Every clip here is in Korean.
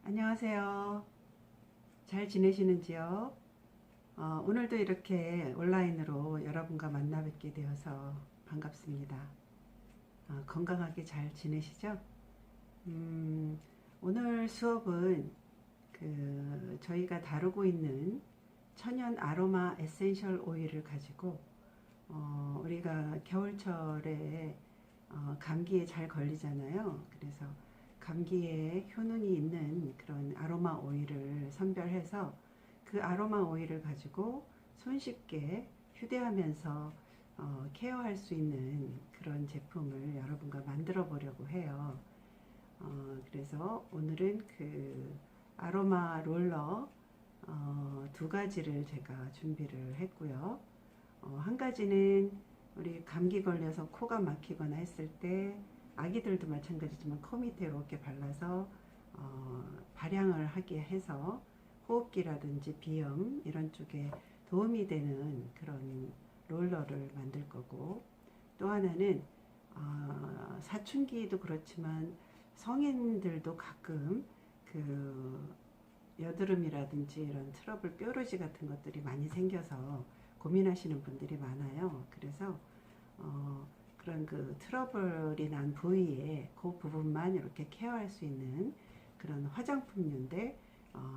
안녕하세요. 잘 지내시는지요? 오늘도 이렇게 온라인으로 여러분과 만나 뵙게 되어서 반갑습니다. 건강하게 잘 지내시죠? 음, 오늘 수업은 저희가 다루고 있는 천연 아로마 에센셜 오일을 가지고 우리가 겨울철에 감기에 잘 걸리잖아요. 그래서 감기에 효능이 있는 그런 아로마 오일을 선별해서 그 아로마 오일을 가지고 손쉽게 휴대하면서 케어할 수 있는 그런 제품을 여러분과 만들어 보려고 해요. 그래서 오늘은 그 아로마 롤러 두 가지를 제가 준비를 했고요. 한 가지는 우리 감기 걸려서 코가 막히거나 했을 때 아기들도 마찬가지지만 코 밑에 이렇게 발라서 발양을 하게 해서 호흡기라든지 비염 이런 쪽에 도움이 되는 그런 롤러를 만들 거고, 또 하나는 사춘기도 그렇지만 성인들도 가끔 그 여드름이라든지 이런 트러블 뾰루지 같은 것들이 많이 생겨서 고민하시는 분들이 많아요. 그래서 그런 그 트러블이 난 부위에 그 부분만 이렇게 케어할 수 있는 그런 화장품류인데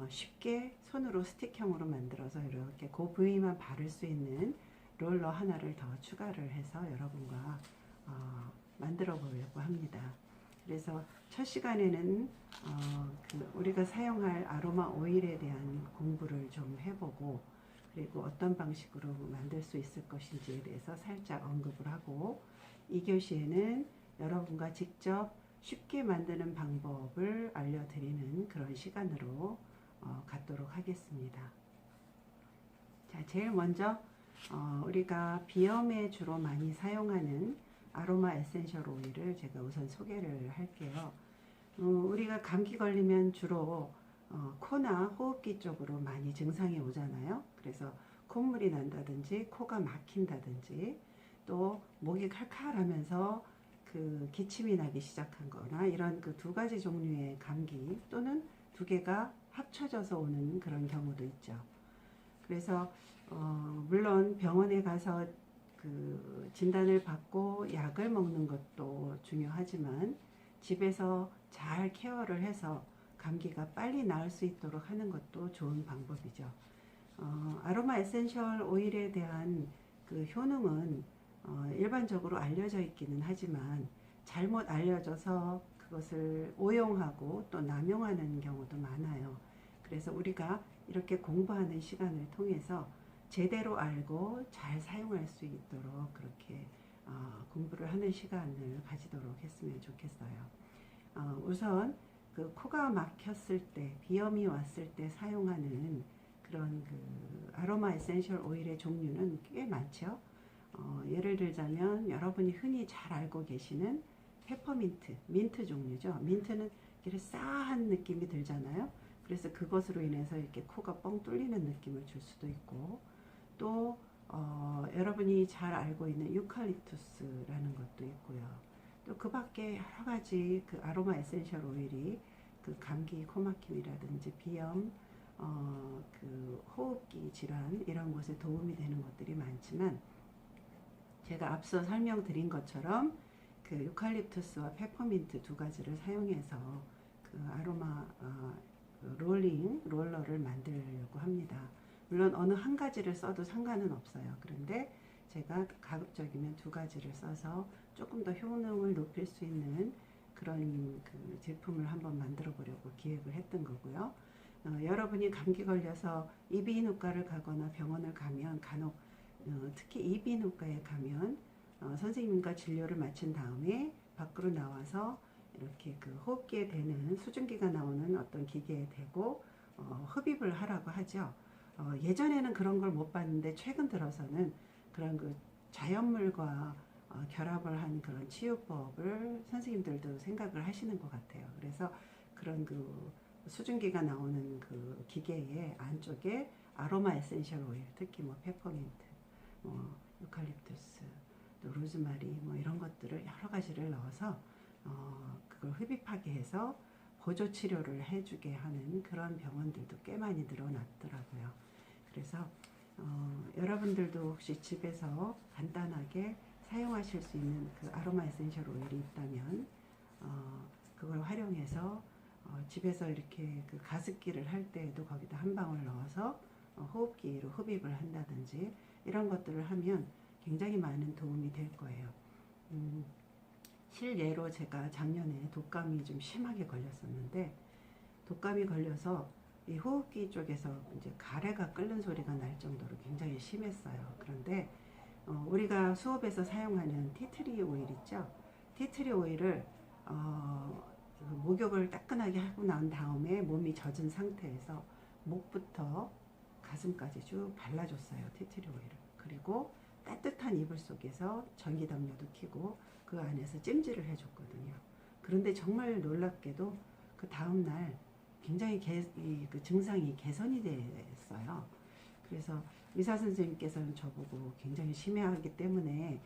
쉽게 손으로 스틱형으로 만들어서 이렇게 그 부위만 바를 수 있는 롤러 하나를 더 추가를 해서 여러분과 만들어 보려고 합니다. 그래서 첫 시간에는 우리가 사용할 아로마 오일에 대한 공부를 좀 해보고, 그리고 어떤 방식으로 만들 수 있을 것인지에 대해서 살짝 언급을 하고, 2교시에는 여러분과 직접 쉽게 만드는 방법을 알려드리는 그런 시간으로 갖도록 하겠습니다. 자, 제일 먼저 우리가 비염에 주로 많이 사용하는 아로마 에센셜 오일을 제가 우선 소개를 할게요. 우리가 감기 걸리면 주로 코나 호흡기 쪽으로 많이 증상이 오잖아요. 그래서 콧물이 난다든지 코가 막힌다든지 또 목이 칼칼하면서 그 기침이 나기 시작한 거나 이런 그 두 가지 종류의 감기 또는 두 개가 합쳐져서 오는 그런 경우도 있죠. 그래서 물론 병원에 가서 그 진단을 받고 약을 먹는 것도 중요하지만 집에서 잘 케어를 해서 감기가 빨리 나을 수 있도록 하는 것도 좋은 방법이죠. 아로마 에센셜 오일에 대한 그 효능은 일반적으로 알려져 있기는 하지만 잘못 알려져서 그것을 오용하고 또 남용하는 경우도 많아요. 그래서 우리가 이렇게 공부하는 시간을 통해서 제대로 알고 잘 사용할 수 있도록 그렇게 공부를 하는 시간을 가지도록 했으면 좋겠어요. 우선 그 코가 막혔을 때, 비염이 왔을 때 사용하는 그런 그 아로마 에센셜 오일의 종류는 꽤 많죠. 예를 들자면 여러분이 흔히 잘 알고 계시는 페퍼민트, 민트 종류죠. 민트는 이렇게 싸한 느낌이 들잖아요. 그래서 그것으로 인해서 이렇게 코가 뻥 뚫리는 느낌을 줄 수도 있고, 또 여러분이 잘 알고 있는 유칼립투스라는 것도 있고요. 또 그 밖에 여러 가지 그 아로마 에센셜 오일이 그 감기, 코막힘이라든지 비염, 그 호흡기 질환 이런 것에 도움이 되는 것들이 많지만, 제가 앞서 설명드린 것처럼 그 유칼립투스와 페퍼민트 두 가지를 사용해서 그 아로마 롤러를 만들려고 합니다. 물론 어느 한 가지를 써도 상관은 없어요. 그런데 제가 가급적이면 두 가지를 써서 조금 더 효능을 높일 수 있는 그런 그 제품을 한번 만들어 보려고 기획을 했던 거고요. 여러분이 감기 걸려서 이비인후과를 가거나 병원을 가면 간혹 특히 이비인후과에 가면 선생님과 진료를 마친 다음에 밖으로 나와서 이렇게 그 호흡기에 대는 수증기가 나오는 어떤 기계에 대고 흡입을 하라고 하죠. 예전에는 그런 걸 못 봤는데 최근 들어서는 그런 그 자연물과 결합을 한 그런 치유법을 선생님들도 생각을 하시는 것 같아요. 그래서 그런 그 수증기가 나오는 그 기계의 안쪽에 아로마 에센셜 오일, 특히 뭐 페퍼민트, 뭐 유칼립투스, 또 로즈마리 뭐 이런 것들을 여러 가지를 넣어서 그걸 흡입하게 해서 보조 치료를 해주게 하는 그런 병원들도 꽤 많이 늘어났더라고요. 그래서 여러분들도 혹시 집에서 간단하게 사용하실 수 있는 그 아로마 에센셜 오일이 있다면 그걸 활용해서 집에서 이렇게 그 가습기를 할 때에도 거기다 한 방울 넣어서 호흡기로 흡입을 한다든지 이런 것들을 하면 굉장히 많은 도움이 될 거예요. 실예로 제가 작년에 독감이 좀 심하게 걸렸었는데, 독감이 걸려서 이 호흡기 쪽에서 이제 가래가 끓는 소리가 날 정도로 굉장히 심했어요. 그런데 우리가 수업에서 사용하는 티트리 오일 있죠? 티트리 오일을 목욕을 따끈하게 하고 난 다음에 몸이 젖은 상태에서 목부터 가슴까지 쭉 발라줬어요. 티트리 오일을. 그리고 따뜻한 이불 속에서 전기담요도 켜고 그 안에서 찜질을 해줬거든요. 그런데 정말 놀랍게도 그 다음날 굉장히 그 증상이 개선이 됐어요. 그래서 의사 선생님께서는 저보고 굉장히 심해하기 때문에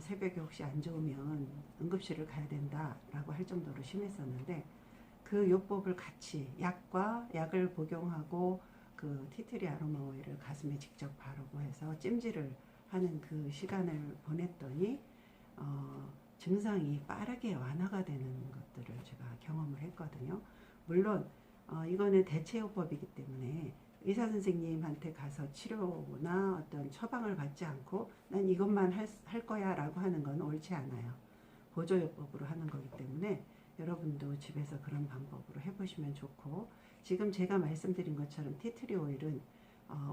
새벽에 혹시 안 좋으면 응급실을 가야 된다라고 할 정도로 심했었는데, 그 요법을 같이 약을 복용하고 그 티트리 아로마 오일을 가슴에 직접 바르고 해서 찜질을 하는 그 시간을 보냈더니 증상이 빠르게 완화가 되는 것들을 제가 경험을 했거든요. 물론 이거는 대체요법이기 때문에 의사 선생님한테 가서 치료나 어떤 처방을 받지 않고 난 이것만 할 거야 라고 하는 건 옳지 않아요. 보조요법으로 하는 거기 때문에 여러분도 집에서 그런 방법으로 해보시면 좋고, 지금 제가 말씀드린 것처럼 티트리 오일은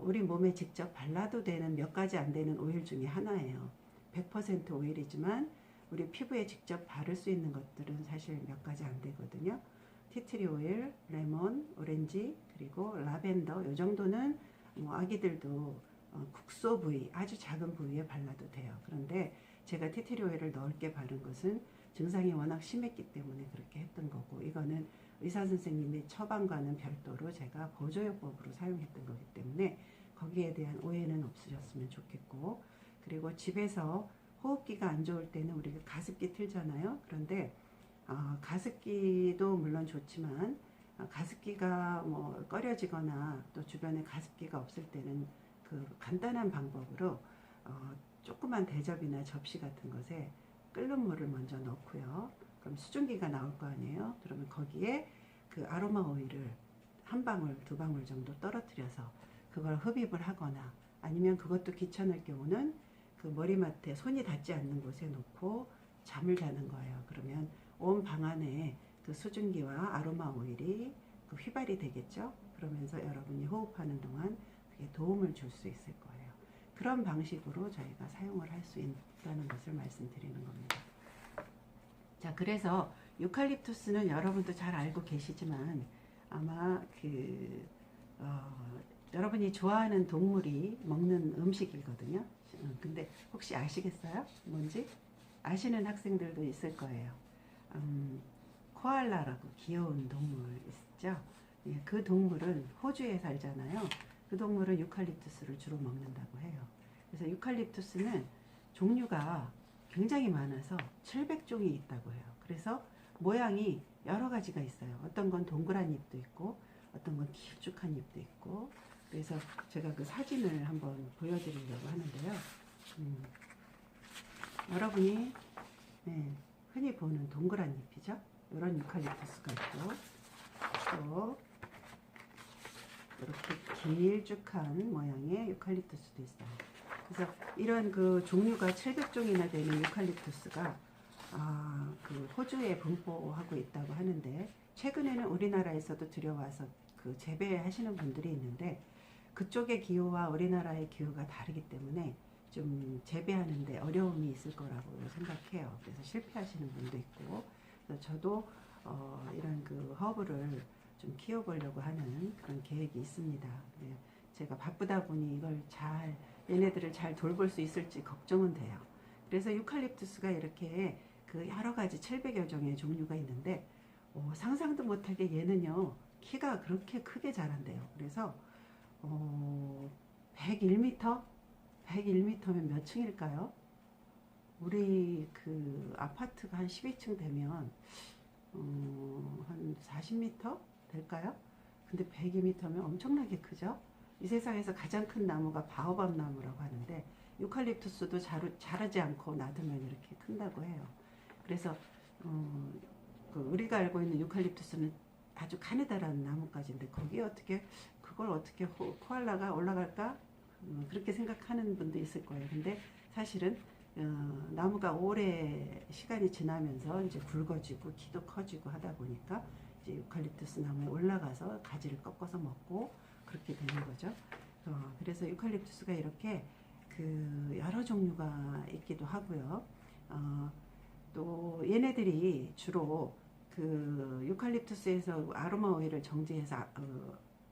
우리 몸에 직접 발라도 되는 몇 가지 안 되는 오일 중에 하나예요. 100% 오일이지만 우리 피부에 직접 바를 수 있는 것들은 사실 몇 가지 안 되거든요. 티트리 오일, 레몬, 오렌지, 그리고 라벤더, 이 정도는 뭐 아기들도 국소 부위, 아주 작은 부위에 발라도 돼요. 그런데 제가 티트리 오일을 넓게 바른 것은 증상이 워낙 심했기 때문에 그렇게 했던 거고, 이거는 의사 선생님의 처방과는 별도로 제가 보조요법으로 사용했던 거기 때문에 거기에 대한 오해는 없으셨으면 좋겠고, 그리고 집에서 호흡기가 안 좋을 때는 우리가 가습기 틀잖아요. 그런데 가습기도 물론 좋지만 가습기가 뭐 꺼려지거나 또 주변에 가습기가 없을 때는 그 간단한 방법으로 조그만 대접이나 접시 같은 것에 끓는 물을 먼저 넣고요. 그럼 수증기가 나올 거 아니에요. 그러면 거기에 그 아로마 오일을 한 방울, 두 방울 정도 떨어뜨려서 그걸 흡입을 하거나, 아니면 그것도 귀찮을 경우는 그 머리맡에 손이 닿지 않는 곳에 놓고 잠을 자는 거예요. 그러면 온 방 안에 그 수증기와 아로마 오일이 그 휘발이 되겠죠. 그러면서 여러분이 호흡하는 동안 그게 도움을 줄 수 있을 거예요. 그런 방식으로 저희가 사용을 할 수 있다는 것을 말씀드리는 겁니다. 자, 그래서 유칼립투스는 여러분도 잘 알고 계시지만 아마 여러분이 좋아하는 동물이 먹는 음식이거든요. 근데 혹시 아시겠어요? 뭔지? 아시는 학생들도 있을 거예요. 코알라라고 귀여운 동물 있죠? 예, 그 동물은 호주에 살잖아요. 그 동물은 유칼립투스를 주로 먹는다고 해요. 그래서 유칼립투스는 종류가 굉장히 많아서 700종이 있다고 해요. 그래서 모양이 여러 가지가 있어요. 어떤 건 동그란 잎도 있고, 어떤 건 길쭉한 잎도 있고. 그래서 제가 그 사진을 한번 보여드리려고 하는데요. 여러분이 흔히 보는 동그란 잎이죠. 이런 유칼립투스가 있고, 또 이렇게 길쭉한 모양의 유칼립투스도 있어요. 그래서 이런 그 종류가 700종이나 되는 유칼립투스가 그 호주에 분포하고 있다고 하는데, 최근에는 우리나라에서도 들여와서 그 재배하시는 분들이 있는데, 그쪽의 기후와 우리나라의 기후가 다르기 때문에 좀 재배하는데 어려움이 있을 거라고 생각해요. 그래서 실패하시는 분도 있고, 그래서 저도 이런 그 허브를 좀 키워보려고 하는 그런 계획이 있습니다. 제가 바쁘다 보니 이걸 얘네들을 잘 돌볼 수 있을지 걱정은 돼요. 그래서 유칼립투스가 이렇게 그 여러 가지 700여 종의 종류가 있는데, 상상도 못하게 얘는요, 키가 그렇게 크게 자란대요. 그래서 101m? 101m면 몇 층일까요? 우리 그 아파트가 한 12층 되면 한 40m 될까요? 근데 102m면 엄청나게 크죠? 이 세상에서 가장 큰 나무가 바오밥 나무라고 하는데 유칼립투스도 자라지 않고 놔두면 이렇게 큰다고 해요. 그래서 우리가 알고 있는 유칼립투스는 아주 가느다란 나뭇가지인데 거기에 그걸 어떻게 코알라가 올라갈까? 그렇게 생각하는 분도 있을 거예요. 근데 사실은 나무가 오래 시간이 지나면서 이제 굵어지고 키도 커지고 하다 보니까 이제 유칼립투스 나무에 올라가서 가지를 꺾어서 먹고 그렇게 되는 거죠. 그래서 유칼립투스가 이렇게 여러 종류가 있기도 하고요. 또 얘네들이 주로 유칼립투스에서 아로마 오일을 정제해서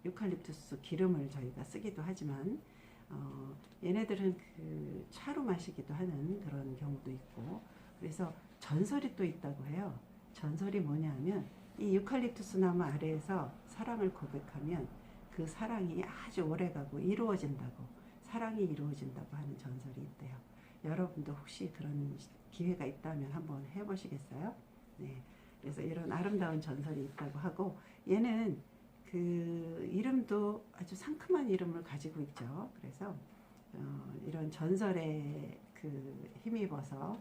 유칼립투스 기름을 저희가 쓰기도 하지만 얘네들은 차로 마시기도 하는 그런 경우도 있고, 그래서 전설이 또 있다고 해요. 전설이 뭐냐면 이 유칼립투스 나무 아래에서 사랑을 고백하면 그 사랑이 아주 오래가고 사랑이 이루어진다고 하는 전설이 있대요. 여러분도 혹시 그런 기회가 있다면 한번 해보시겠어요? 네. 그래서 이런 아름다운 전설이 있다고 하고, 얘는 이름도 아주 상큼한 이름을 가지고 있죠. 그래서 이런 전설에 힘입어서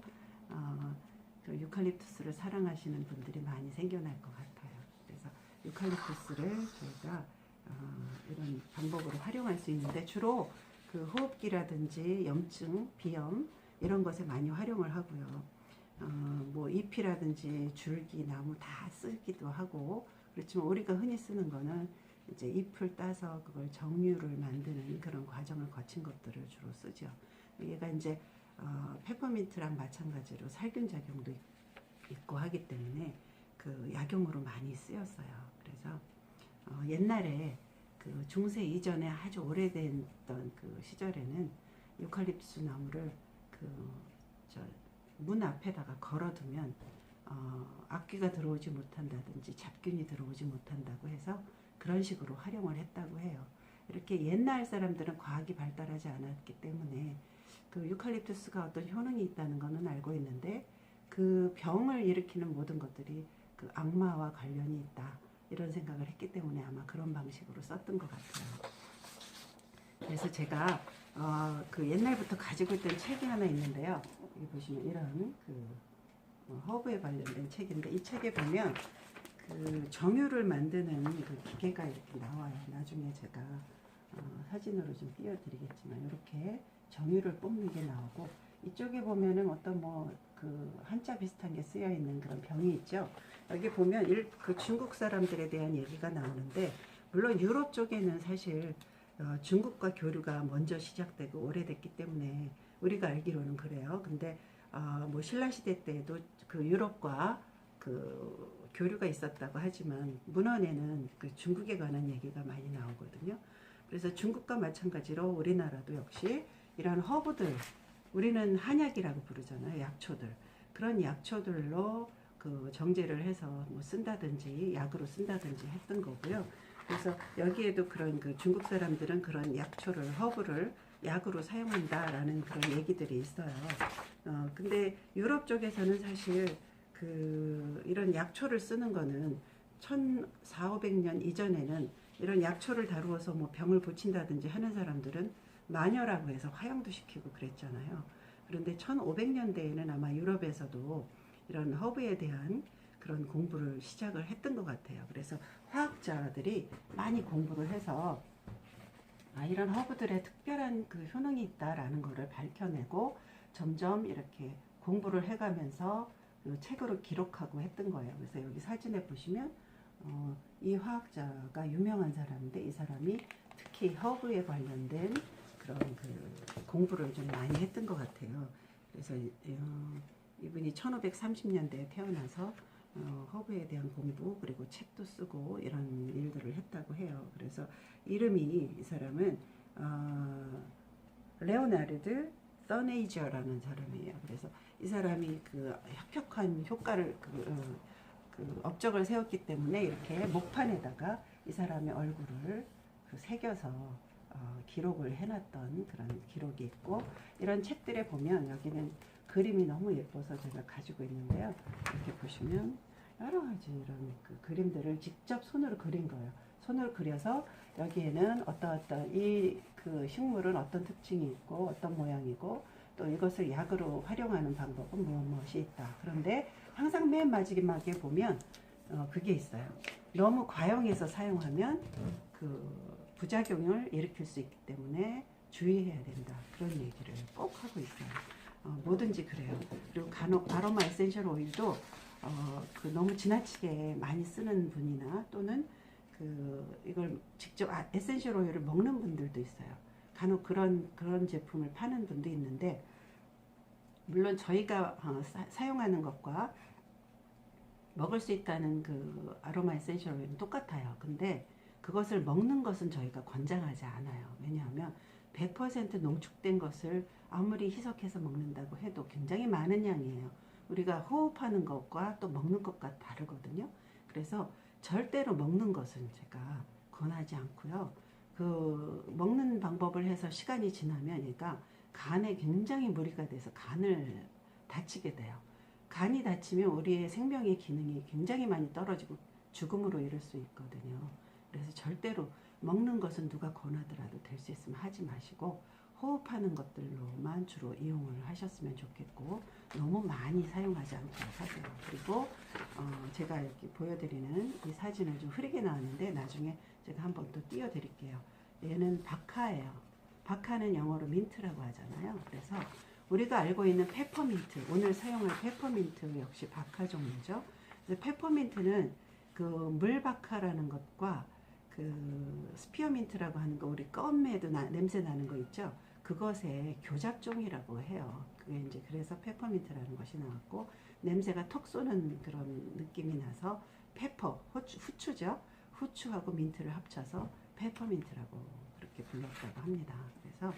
유칼립투스를 사랑하시는 분들이 많이 생겨날 것 같아요. 그래서 유칼립투스를 저희가 이런 방법으로 활용할 수 있는데, 주로 호흡기라든지 염증, 비염 이런 것에 많이 활용을 하고요. 뭐 잎이라든지 줄기, 나무 다 쓰기도 하고, 그렇지만 우리가 흔히 쓰는 거는 이제 잎을 따서 그걸 정유를 만드는 그런 과정을 거친 것들을 주로 쓰죠. 얘가 이제 페퍼민트랑 마찬가지로 살균 작용도 있고 하기 때문에 약용으로 많이 쓰였어요. 그래서 옛날에 중세 이전에 아주 오래됐던 시절에는 유칼립투스 나무를 문 앞에다가 걸어두면 악귀가 들어오지 못한다든지 잡균이 들어오지 못한다고 해서 그런 식으로 활용을 했다고 해요. 이렇게 옛날 사람들은 과학이 발달하지 않았기 때문에 유칼립투스가 어떤 효능이 있다는 것은 알고 있는데, 병을 일으키는 모든 것들이 악마와 관련이 있다 이런 생각을 했기 때문에 아마 그런 방식으로 썼던 것 같아요. 그래서 제가 옛날부터 가지고 있던 책이 하나 있는데요. 여기 보시면 이런 허브에 관련된 책인데, 이 책에 보면 정유를 만드는 기계가 이렇게 나와요. 나중에 제가 사진으로 좀 띄워드리겠지만 이렇게 정유를 뽑는 게 나오고, 이쪽에 보면은 어떤 한자 비슷한 게 쓰여 있는 그런 병이 있죠. 여기 보면 중국 사람들에 대한 얘기가 나오는데, 물론 유럽 쪽에는 사실 중국과 교류가 먼저 시작되고 오래됐기 때문에 우리가 알기로는 그래요. 근데 뭐 신라시대 때에도 유럽과 교류가 있었다고 하지만 문헌에는 중국에 관한 얘기가 많이 나오거든요. 그래서 중국과 마찬가지로 우리나라도 역시 이런 허브들, 우리는 한약이라고 부르잖아요. 약초들. 그런 약초들로 정제를 해서 뭐 쓴다든지 약으로 쓴다든지 했던 거고요. 그래서 여기에도 그런 중국 사람들은 그런 약초를, 허브를 약으로 사용한다라는 그런 얘기들이 있어요. 근데 유럽 쪽에서는 사실 이런 약초를 쓰는 거는 1400~500년 이전에는 이런 약초를 다루어서 뭐 병을 고친다든지 하는 사람들은 마녀라고 해서 화형도 시키고 그랬잖아요. 그런데 1500년대에는 아마 유럽에서도 이런 허브에 대한 그런 공부를 시작을 했던 것 같아요. 그래서 화학자들이 많이 공부를 해서 이런 허브들의 특별한 효능이 있다라는 것을 밝혀내고 점점 이렇게 공부를 해가면서 책으로 기록하고 했던 거예요. 그래서 여기 사진에 보시면 이 화학자가 유명한 사람인데, 이 사람이 특히 허브에 관련된 그런 공부를 좀 많이 했던 것 같아요. 그래서 이분이 1530년대에 태어나서 허브에 대한 공부, 그리고 책도 쓰고 이런 일들을 했다고 해요. 그래서 이름이, 이 사람은 레오나르드 서네이저라는 사람이에요. 그래서 이 사람이 혁혁한 효과를 업적을 세웠기 때문에 이렇게 목판에다가 이 사람의 얼굴을 새겨서 기록을 해놨던 그런 기록이 있고, 이런 책들에 보면 여기는 그림이 너무 예뻐서 제가 가지고 있는데요. 이렇게 보시면 여러 가지 이런 그 그림들을 직접 손으로 그린 거예요. 손으로 그려서 여기에는 어떤 이 그 식물은 어떤 특징이 있고 어떤 모양이고 또 이것을 약으로 활용하는 방법은 무엇이 있다. 그런데 항상 맨 마지막에 보면 그게 있어요. 너무 과용해서 사용하면 그 부작용을 일으킬 수 있기 때문에 주의해야 된다. 그런 얘기를 꼭 하고 있어요. 뭐든지 그래요. 그리고 간혹 아로마 에센셜 오일도 그 너무 지나치게 많이 쓰는 분이나 또는 그 이걸 직접 에센셜 오일을 먹는 분들도 있어요. 간혹 그런 제품을 파는 분도 있는데 물론 저희가 사용하는 것과 먹을 수 있다는 그 아로마 에센셜 오일은 똑같아요. 근데 그것을 먹는 것은 저희가 권장하지 않아요. 왜냐하면 100% 농축된 것을 아무리 희석해서 먹는다고 해도 굉장히 많은 양이에요. 우리가 호흡하는 것과 또 먹는 것과 다르거든요. 그래서 절대로 먹는 것은 제가 권하지 않고요. 그 먹는 방법을 해서 시간이 지나면 얘가 간에 굉장히 무리가 돼서 간을 다치게 돼요. 간이 다치면 우리의 생명의 기능이 굉장히 많이 떨어지고 죽음으로 이를 수 있거든요. 그래서 절대로 먹는 것은 누가 권하더라도 될 수 있으면 하지 마시고 호흡하는 것들로만 주로 이용을 하셨으면 좋겠고 너무 많이 사용하지 않고 하세요. 그리고 제가 이렇게 보여드리는 이 사진은 좀 흐리게 나왔는데 나중에 제가 한번 또 띄워드릴게요. 얘는 바카예요. 바카는 영어로 민트라고 하잖아요. 그래서 우리가 알고 있는 페퍼민트, 오늘 사용할 페퍼민트 역시 바카 종류죠. 페퍼민트는 그 물바카라는 것과 그 스피어민트라고 하는 거, 우리 껌에도 냄새 나는 거 있죠. 그것의 교잡종이라고 해요. 그게 이제 그래서 페퍼민트라는 것이 나왔고 냄새가 톡 쏘는 그런 느낌이 나서 페퍼, 후추죠. 후추하고 민트를 합쳐서 페퍼민트라고 그렇게 불렀다고 합니다. 그래서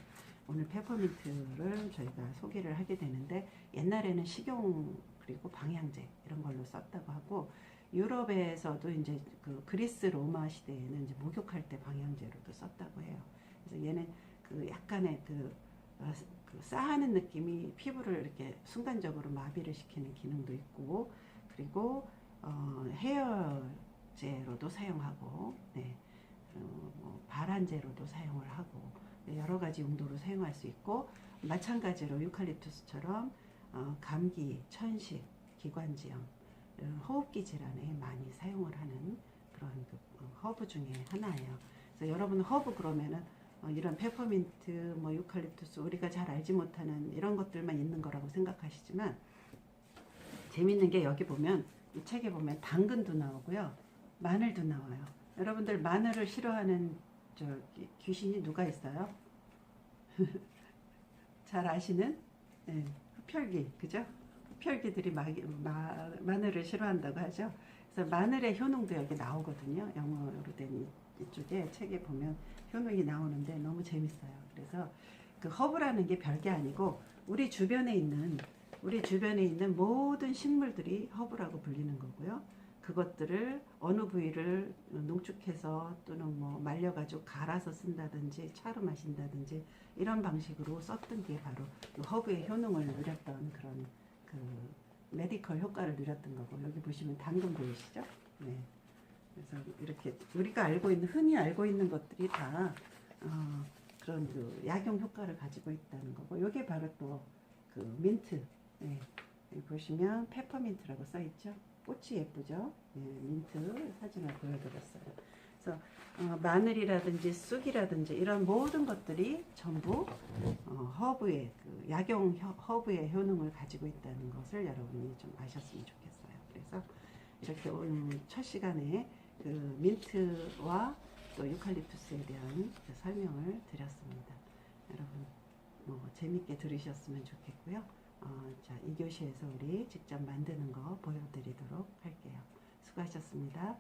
오늘 페퍼민트를 저희가 소개를 하게 되는데 옛날에는 식용 그리고 방향제 이런 걸로 썼다고 하고 유럽에서도 이제 그 그리스 로마 시대에는 이제 목욕할 때 방향제로도 썼다고 해요. 그래서 얘는 그 약간의 그 싸하는 느낌이 피부를 이렇게 순간적으로 마비를 시키는 기능도 있고 그리고 헤어제로도 사용하고 네, 뭐 발한제로도 사용을 하고 여러 가지 용도로 사용할 수 있고 마찬가지로 유칼립투스처럼 감기, 천식, 기관지염, 호흡기 질환에 많이 사용을 하는 그런 그 허브 중에 하나예요. 그래서 여러분 허브 그러면은 이런 페퍼민트, 뭐 유칼립투스 우리가 잘 알지 못하는 이런 것들만 있는 거라고 생각하시지만 재밌는 게 여기 보면 이 책에 보면 당근도 나오고요, 마늘도 나와요. 여러분들 마늘을 싫어하는 귀신이 누가 있어요? 잘 아시는 네, 흡혈귀, 그죠? 흡혈귀들이 마늘을 싫어한다고 하죠. 그래서 마늘의 효능도 여기 나오거든요. 영어로 된 이쪽에 책에 보면 효능이 나오는데 너무 재밌어요. 그래서 그 허브라는 게 별게 아니고 우리 주변에 있는 모든 식물들이 허브라고 불리는 거고요. 그것들을 어느 부위를 농축해서 또는 뭐 말려가지고 갈아서 쓴다든지 차로 마신다든지 이런 방식으로 썼던 게 바로 그 허브의 효능을 누렸던 그런 그 메디컬 효과를 누렸던 거고 여기 보시면 당근 보이시죠? 네. 그래서 이렇게 우리가 흔히 알고 있는 것들이 다 그런 그 약용 효과를 가지고 있다는 거고 이게 바로 또 그 민트. 네. 여기 보시면 페퍼민트라고 써 있죠? 꽃이 예쁘죠? 네, 민트 사진을 보여드렸어요. 그래서 마늘이라든지 쑥이라든지 이런 모든 것들이 전부 허브의 그 약용 허브의 효능을 가지고 있다는 것을 여러분이 좀 아셨으면 좋겠어요. 그래서 이렇게 오늘 첫 시간에 그 민트와 또 유칼립투스에 대한 그 설명을 드렸습니다. 여러분 재밌게 들으셨으면 좋겠고요. 자, 2교시에서 우리 직접 만드는 거 보여드리도록 할게요. 수고하셨습니다.